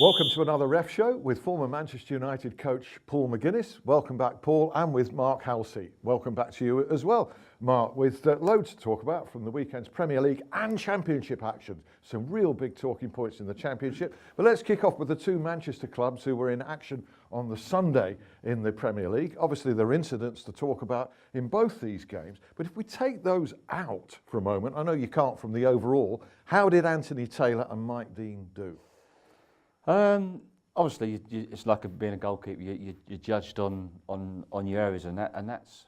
Welcome to another Ref Show with former Manchester United coach Paul McGuinness. Welcome back, Paul, and with Mark Halsey. Welcome back to you as well, Mark, with loads to talk about from the weekend's Premier League and Championship action. Some real big talking points in the Championship. But let's kick off with the two Manchester clubs who were in action on the Sunday in the Premier League. Obviously, there are incidents to talk about in both these games. But if we take those out for a moment, I know you can't from the overall, how did Anthony Taylor and Mike Dean do? Obviously, it's like being a goalkeeper. You're judged on your errors, and that's.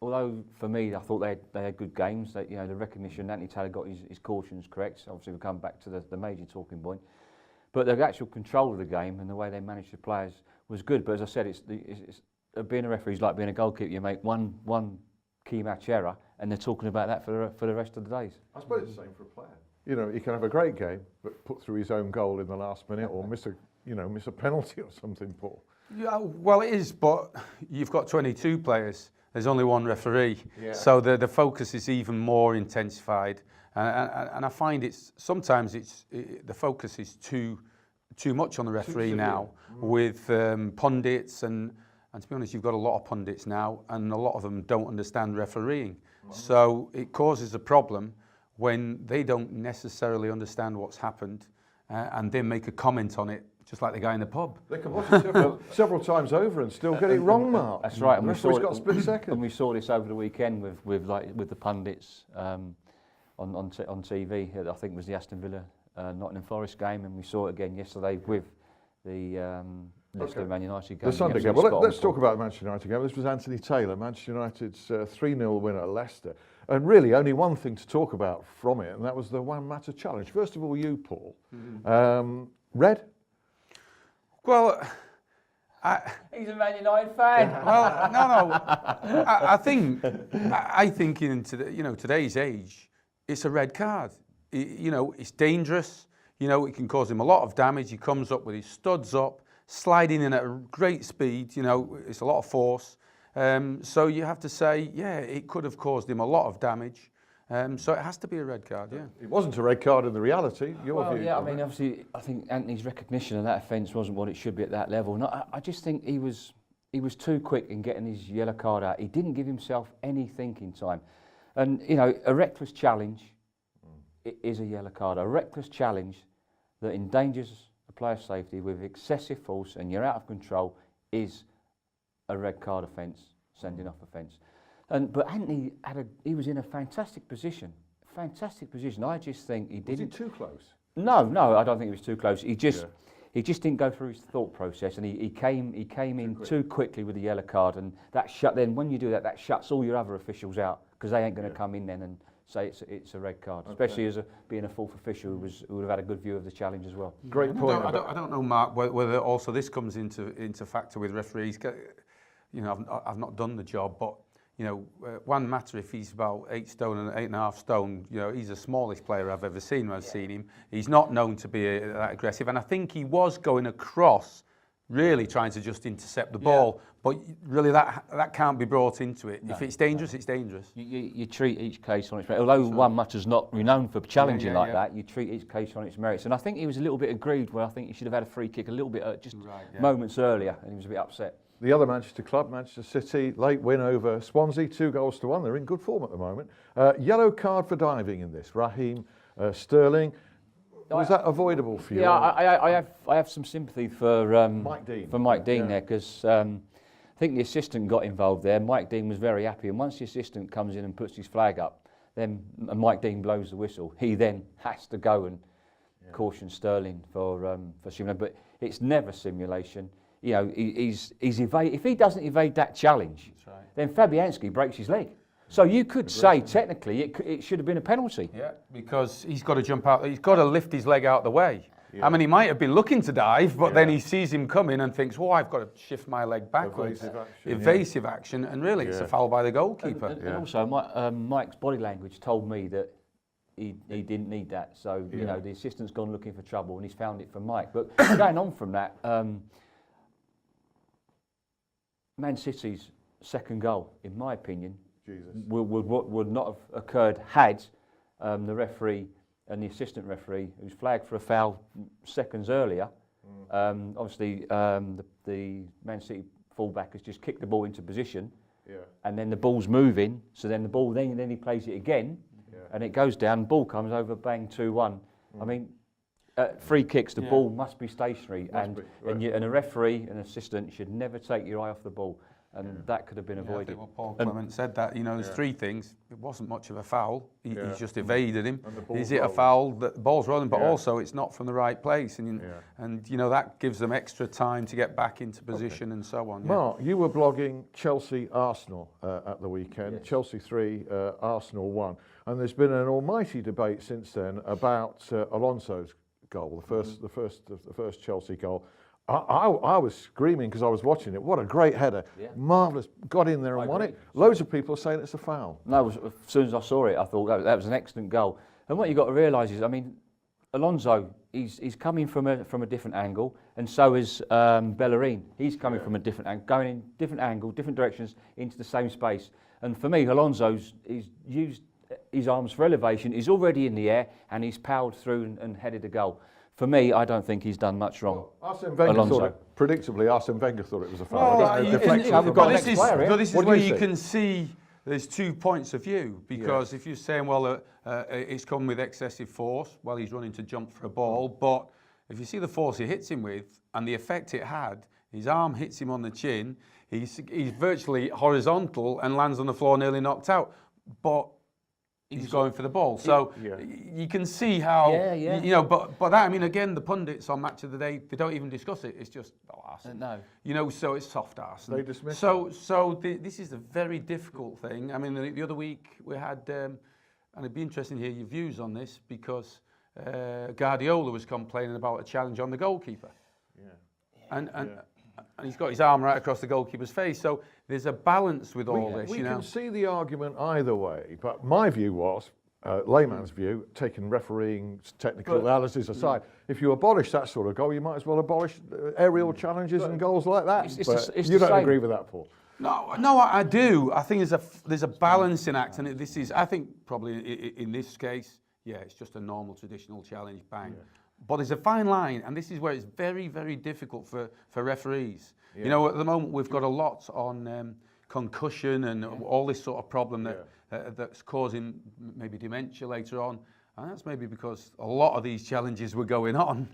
Although for me, I thought they had good games. That, you know, the recognition Anthony Taylor got his cautions correct. Obviously, we come back to the major talking point, but the actual control of the game and the way they managed the players was good. But as I said, it's being a referee is like being a goalkeeper. You make one key match error, and they're talking about that for the rest of the days. I suppose it's the same for a player. You know, he can have a great game, but put through his own goal in the last minute, or miss a penalty or something, Paul. Yeah, well, it is, but you've got 22 players. There's only one referee, so the focus is even more intensified. And I find sometimes the focus is too much on the referee now, with pundits and to be honest, you've got a lot of pundits now, and a lot of them don't understand refereeing. So it causes a problem when they don't necessarily understand what's happened and then make a comment on it, just like the guy in the pub. They can watch it several times over and still get it wrong, Mark. That's right. And we've got a split second. And we saw this over the weekend with the pundits on TV. I think it was the Aston Villa Nottingham Forest game, and we saw it again yesterday with the Leicester Man United game. The Sunday game. Well, let's talk about the Manchester United game. This was Anthony Taylor, Manchester United's 3-0 win at Leicester. And really only one thing to talk about from it, and that was the Juan Mata challenge. First of all, you, Paul. Red? Well, he's a Man United fan. Well, no. I think in today's age, it's a red card. It's dangerous. It can cause him a lot of damage. He comes up with his studs up, sliding in at a great speed. It's a lot of force. So you have to say, it could have caused him a lot of damage. So it has to be a red card, It wasn't a red card in the reality. I mean, obviously, I think Anthony's recognition of that offence wasn't what it should be at that level. And I just think he was too quick in getting his yellow card out. He didn't give himself any thinking time. And, a reckless challenge is a yellow card. A reckless challenge that endangers a player's safety with excessive force and you're out of control is a red card offence, sending off offence. But Anthony he was in a fantastic position. I just think he didn't. Was he too close? No, I don't think he was too close. He just didn't go through his thought process, and he came in too quickly with the yellow card, and that shut. Then when you do that shuts all your other officials out, because they ain't going to come in then and say it's a red card, especially as being a fourth official who would have had a good view of the challenge as well. Great point. I don't know, Mark, whether also this comes into factor with referees. I've not done the job, but Juan Mata, if he's about 8 stone and 8.5 stone, he's the smallest player I've ever seen when I've seen him. He's not known to be that aggressive, and I think he was going across, really trying to just intercept the ball. But really, that can't be brought into it. No, if it's dangerous, it's dangerous. You treat each case on its merits. Although Juan Mata's not renowned for challenging like that, you treat each case on its merits. And I think he was a little bit aggrieved where I think he should have had a free kick a little bit moments earlier, and he was a bit upset. The other Manchester club, Manchester City, late win over Swansea, 2-1. They're in good form at the moment. Yellow card for diving in this. Raheem, Sterling. Was that avoidable for you? Yeah, I have some sympathy for Mike Dean. There, because I think the assistant got involved there. Mike Dean was very happy, and once the assistant comes in and puts his flag up, then Mike Dean blows the whistle. He then has to go and caution Sterling for simulation. But it's never simulation. He's if he doesn't evade that challenge, then Fabianski breaks his leg. So you could say technically it should have been a penalty. Yeah, because he's got to jump out. He's got to lift his leg out of the way. Yeah. I mean, he might have been looking to dive, but then he sees him coming and thinks, "Well, I've got to shift my leg backwards." Evasive action, and really, it's a foul by the goalkeeper. And also, Mike's body language told me that he didn't need that. So the assistant's gone looking for trouble, and he's found it from Mike. But going on from that. Man City's second goal, in my opinion, would not have occurred had the referee and the assistant referee, who's flagged for a foul seconds earlier, Obviously, the Man City fullback has just kicked the ball into position, Yeah. and then the ball's moving. So then the ball, then he plays it again, and it goes down. Ball comes over, bang, 2-1. I mean, free kicks, the ball must be stationary, and a referee, an assistant should never take your eye off the ball. And that could have been avoided. I think what Paul Clement said that, there's three things. It wasn't much of a foul. He's just evaded him. Is it a foul? The ball's rolling, but also it's not from the right place. And that gives them extra time to get back into position and so on. Mark, you were blogging Chelsea-Arsenal at the weekend. Yes. Chelsea 3, Arsenal 1. And there's been an almighty debate since then about Alonso's goal, the first Chelsea goal. I was screaming because I was watching it. What a great header. Yeah. Marvellous. Got in there and won it. Loads of people are saying it's a foul. No, as soon as I saw it, I thought that was an excellent goal. And what you've got to realise is, I mean, Alonso, he's coming from a different angle, and so is Bellerin. He's coming from a different angle, going in different angle, different directions into the same space. And for me, Alonso's used his arms for elevation. He's already in the air, and he's powered through and headed a goal. For me, I don't think he's done much wrong. Arsene Wenger predictably, Arsene Wenger thought it was a foul. This is where you can see there's 2 points of view, because if you're saying, well, it's come with excessive force, well, he's running to jump for a ball, but if you see the force he hits him with and the effect it had, his arm hits him on the chin, he's virtually horizontal and lands on the floor nearly knocked out, but he's going for the ball. So you can see how, but that, I mean, again, the pundits on Match of the Day, they don't even discuss it. It's just, Arsenal. No. So it's soft Arsenal. They dismiss it. This is a very difficult thing. I mean, the other week we had, and it'd be interesting to hear your views on this, because Guardiola was complaining about a challenge on the goalkeeper. And he's got his arm right across the goalkeeper's face. So there's a balance with all this. We can see the argument either way, but my view was, layman's view, taking refereeing technical analysis aside, if you abolish that sort of goal, you might as well abolish aerial challenges and goals like that. It's you don't agree with that, Paul? No, I do. I think there's a balancing act, and this is, I think, probably in this case, it's just a normal traditional challenge, bang. But there's a fine line, and this is where it's very, very difficult for referees. At the moment we've got a lot on concussion and all this sort of problem that's causing maybe dementia later on. And that's maybe because a lot of these challenges were going on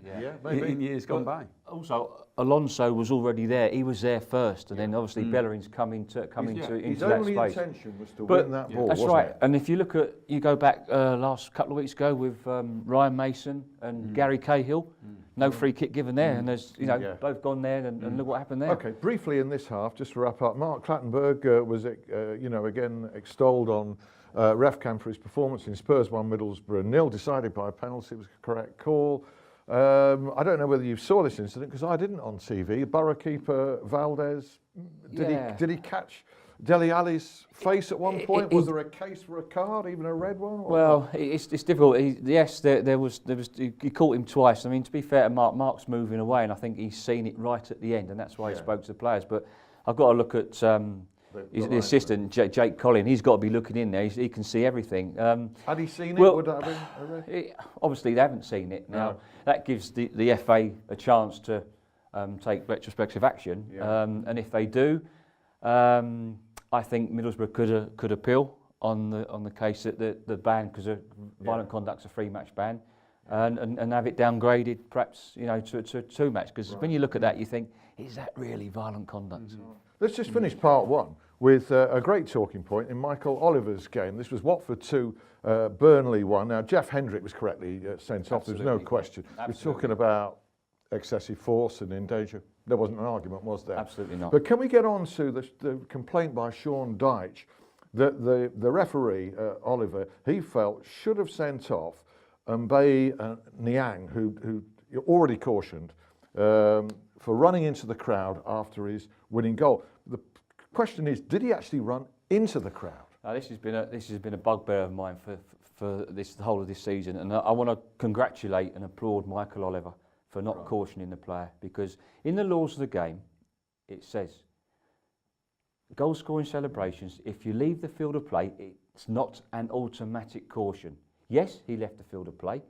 in years gone by. Also, Alonso was already there. He was there first, and then obviously Bellerin's come into that space. His only intention was to win that ball. That's right. And if you go back last couple of weeks ago with Ryan Mason and Gary Cahill, no free kick given there, and there's both gone there, and look what happened there. Okay, briefly in this half, just to wrap up, Mark Clattenburg was again extolled on Refcam for his performance in Spurs 1, Middlesbrough 0, decided by a penalty. It was a correct call. I don't know whether you saw this incident, because I didn't on TV. Borough keeper Valdez, did he catch Dele Alli's face at one point? Was there a case for a card, even a red one? Well, it's difficult. He caught him twice. I mean, to be fair to Mark's moving away, and I think he's seen it right at the end, and that's why he spoke to the players. But I've got to look at the assistant, Jake Collin. He's got to be looking in there. He can see everything. Had he seen it? Would that have been a red? Obviously, they haven't seen it. Now, that gives the FA a chance to take retrospective action. And if they do, I think Middlesbrough could appeal on the case that the ban, because violent conduct's a 3-match ban, and have it downgraded perhaps to a 2-match. Because when you look at that, you think, is that really violent conduct? Let's just finish part one with a great talking point in Michael Oliver's game. This was Watford 2, Burnley 1. Now, Jeff Hendrick was correctly sent off. There's no question. We're talking about excessive force and in danger. There wasn't an argument, was there? Absolutely not. But can we get on to the complaint by Sean Dyche that the referee, Oliver, he felt should have sent off Mbaye Niang, who already cautioned, for running into the crowd after his winning goal. The question is, did he actually run into the crowd? Now, this has been a bugbear of mine for the whole of this season, and I want to congratulate and applaud Michael Oliver for not cautioning the player, because in the laws of the game, it says goal scoring celebrations, if you leave the field of play, it's not an automatic caution. Yes, he left the field of play.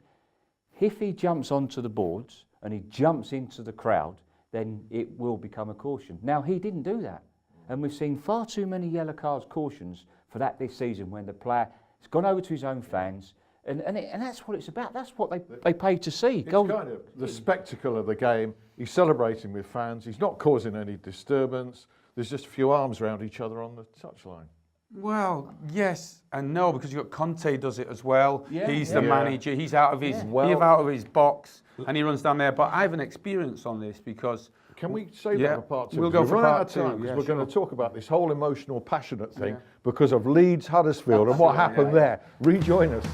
If he jumps onto the boards and he jumps into the crowd, then it will become a caution. Now, he didn't do that. And we've seen far too many yellow cards, cautions for that this season when the player has gone over to his own fans. And that's what it's about. That's what they paid to see. It's kind of the spectacle of the game. He's celebrating with fans. He's not causing any disturbance. There's just a few arms around each other on the touchline. Well, yes and no, because you've got Conte does it as well. Yeah, He's the manager. He's out of his out of his box, and he runs down there. But I have an experience on this because. Can we save that for part two? We'll go for part two. Because we're going to talk about this whole emotional, passionate thing because of Leeds, Huddersfield, and what happened there. Rejoin us.